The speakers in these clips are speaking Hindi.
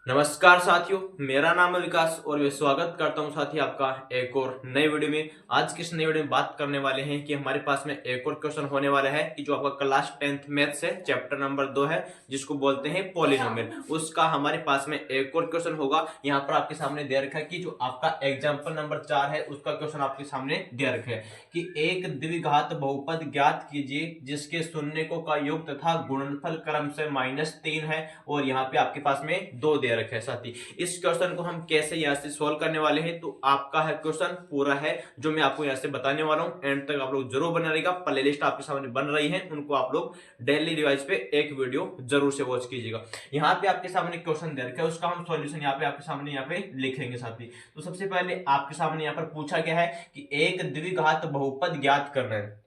नमस्कार साथियों, मेरा नाम है विकास और मैं स्वागत करता हूं साथी आपका एक और नई वीडियो में। आज की इस नई वीडियो में बात करने वाले हैं कि हमारे पास में एक और क्वेश्चन होने वाला है कि जो आपका क्लास 10th मैथ्स है, चैप्टर नंबर 2 है, जिसको बोलते हैं पॉलिनोमियल। उसका हमारे पास में एक और क्वेश्चन होगा। यहाँ पर आपके सामने दे रखा है कि जो आपका एग्जाम्पल नंबर 4 है उसका क्वेश्चन आपके सामने दे रखा है कि एक द्विघात बहुपद ज्ञात कीजिए जिसके शून्यकों का योग तथा गुणनफल क्रम से -3 है और यहाँ पे आपके पास में 2 दे रखे हैं साथी। इस क्वेश्चन को हम कैसे यहाँ से सोल्व करने वाले हैं, तो आपका है क्वेश्चन पूरा है जो मैं आपको यहाँ से बताने वाला हूँ। एंड तक आप लोग जरूर बना रहेगा। प्ले लिस्ट आपके सामने बन रही है, उनको आप लोग डेली रिवाइज पे एक वीडियो जरूर से वॉच कीजिएगा। यहाँ पे आपके सामने क्वेश्चन दे रखा है, उसका हम सॉल्यूशन यहाँ पे आपके सामने यहाँ पे लिखेंगे साथी। तो सबसे पहले आपके सामने यहाँ पर पूछा गया है कि एक द्विघात बहुपद ज्ञात करना है।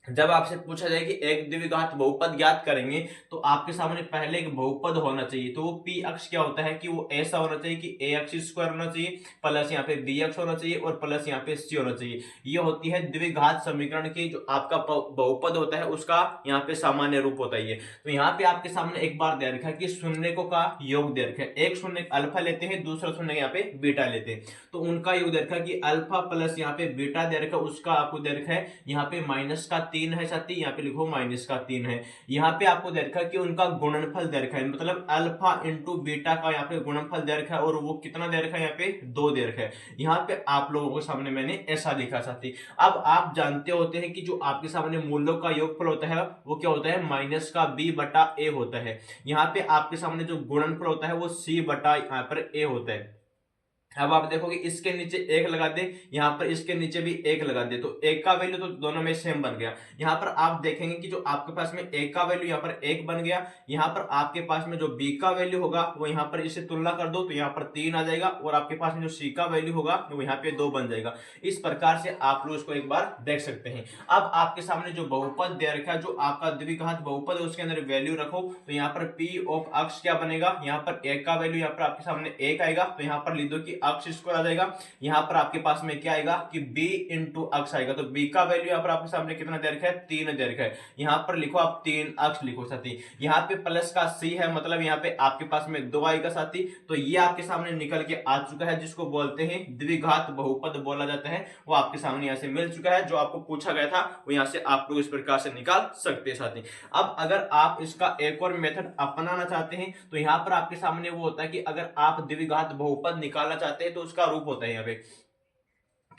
जब आपसे पूछा जाए कि एक द्विघात बहुपद ज्ञात करेंगे तो आपके सामने पहले एक बहुपद होना चाहिए। तो वो पी अक्ष क्या होता है कि वो ऐसा होना चाहिए कि ए अक्ष स्क्वायर होना चाहिए, प्लस यहाँ पे बी अक्ष होना चाहिए और प्लस यहाँ पे सी होना चाहिए। ये होती है द्विघात समीकरण की जो आपका बहुपद होता है उसका यहाँ पे सामान्य रूप होता है। तो यहाँ पे आपके सामने एक बार दे रखा है कि शून्यकों का योग दे रखा है। एक शून्य अल्फा लेते हैं, दूसरा शून्य यहाँ पे बीटा लेते हैं, तो उनका योग दे रखा है कि अल्फा प्लस यहाँ पे बीटा दे रखा है, उसका आपको दे रखा है यहाँ पे -3 है साथी। यहाँ पे लिखो -3 है। यहाँ पे आपको दे रखा है कि उनका गुणनफल दे रखा है, मतलब अल्फा इंटू बीटा का यहाँ पे गुणनफल दे रखा है और वो कितना दे रखा है, यहाँ पे 2 दे रखा है। यहाँ पे आप लोगों के सामने मैंने ऐसा लिखा साथी। अब आप जानते होते हैं कि जो आपके सामने मूल्यों का योगफल होता है वो क्या होता है, माइनस का b बटा a होता है। यहाँ पे आपके सामने जो गुणनफल होता है वो c बटा यहाँ पर a होता है। अब आप देखोगे इसके नीचे 1 लगा दे, यहाँ पर इसके नीचे भी 1 लगा दे, तो 1 का वैल्यू तो दोनों में सेम बन गया। यहाँ पर आप देखेंगे कि जो आपके पास में 1 का वैल्यू यहाँ पर 1 बन गया। यहाँ पर आपके पास में जो b का वैल्यू होगा वो यहाँ पर इससे तुलना कर दो तो यहाँ पर 3 आ जाएगा और आपके पास में जो c का वैल्यू होगा वो यहाँ पे 2 बन जाएगा। इस प्रकार से आप लोग इसको एक बार देख सकते हैं। अब आपके सामने जो बहुपद दे रखा है, जो आपका द्विघात बहुपद है, उसके अंदर वैल्यू रखो तो यहाँ पर p ऑफ अक्ष क्या बनेगा, यहाँ पर 1 का वैल्यू यहाँ पर आपके सामने 1 आएगा, तो यहाँ पर लिख दो कि अक्ष स्क्वायर आ जाएगा। यहाँ पर आपके पास में क्या आएगा कि b इंटू अक्ष आएगा, तो b का वैल्यू यहाँ पर आपके सामने कितना दे रखा है, 3 दे रखा है। यहाँ पर लिखो आप 3 अक्ष लिखो साथी। यहाँ पे प्लस का c है, मतलब यहाँ पे आपके पास में 2 आएगा साथी। तो ये आपके सामने निकल के आ चुका है, जिसको बोलते हैं द्विघात बहुपद बोला जाता है। वो आपके सामने यहाँ से मिल चुका है। जो आपको पूछा गया था वो यहाँ से आप लोग इस प्रकार से निकाल सकते हैं साथी। अब अगर आप इसका एक और मेथड अपनाना चाहते हैं तो यहाँ पर आपके सामने वो होता है कि अगर आप द्विघात बहुपद निकालना चाहते हैं तो उसका रूप होता है यहाँ पे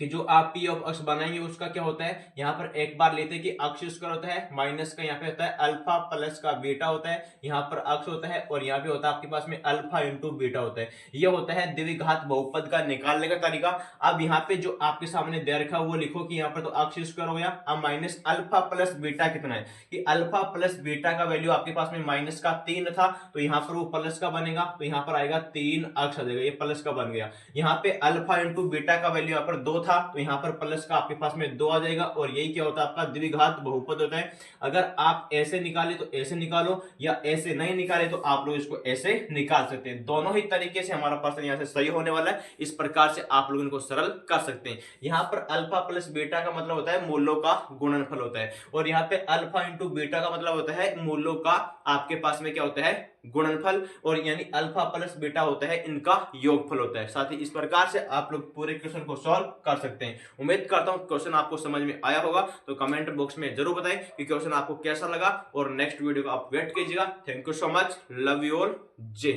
कि जो आप p ऑफ अक्ष बनाएंगे उसका क्या होता है, यहाँ पर एक बार लेते हैं कि अक्ष स्क्वायर होता है, माइनस का यहाँ पे होता है अल्फा प्लस का बीटा होता है, यहाँ पर अक्ष होता है और यहाँ पे होता है आपके पास में अल्फा इंटू बीटा होता है। ये होता है द्विघात बहुपद का निकालने का तरीका। अब यहाँ पे जो आपके सामने दे रखा है वो लिखो कि यहाँ पर तो अक्ष स्क्वायर हो गया। अब माइनस अल्फा प्लस बीटा कितना है कि अल्फा प्लस बीटा का वैल्यू आपके पास में -3 था, तो यहाँ पर वो प्लस का बनेगा, तो यहाँ पर आएगा 3 अक्ष आ जाएगा, ये प्लस का बन गया। यहाँ पे अल्फा इंटू बीटा का वैल्यू यहाँ पर 2 था, तो यहाँ पर प्लस का आपके पास में 2 आ जाएगा और यही क्या होता है, आपका द्विघात बहुपद होता है। अगर आप ऐसे निकाले तो ऐसे निकालो, या ऐसे नहीं निकाले तो आप लोग इसको ऐसे निकाल सकते हैं। दोनों ही तरीके से हमारा प्रश्न यहाँ से सही होने वाला है। इस प्रकार से आप लोग इनको सरल कर सकते हैं। यहाँ पर अल्फा प्लस बीटा का मतलब होता है मूल्यों का गुणनफल होता है, और यहाँ पे अल्फा इंटू बीटा का मतलब होता है मूल्यों का आपके पास में क्या होता है, गुणनफल, और यानी अल्फा प्लस बीटा होता है इनका योगफल होता है। साथ ही इस प्रकार से आप लोग पूरे क्वेश्चन को सॉल्व कर सकते हैं। उम्मीद करता हूं क्वेश्चन आपको समझ में आया होगा, तो कमेंट बॉक्स में जरूर बताएं कि क्वेश्चन आपको कैसा लगा और नेक्स्ट वीडियो को आप वेट कीजिएगा। Thank you so much, love you all, जय।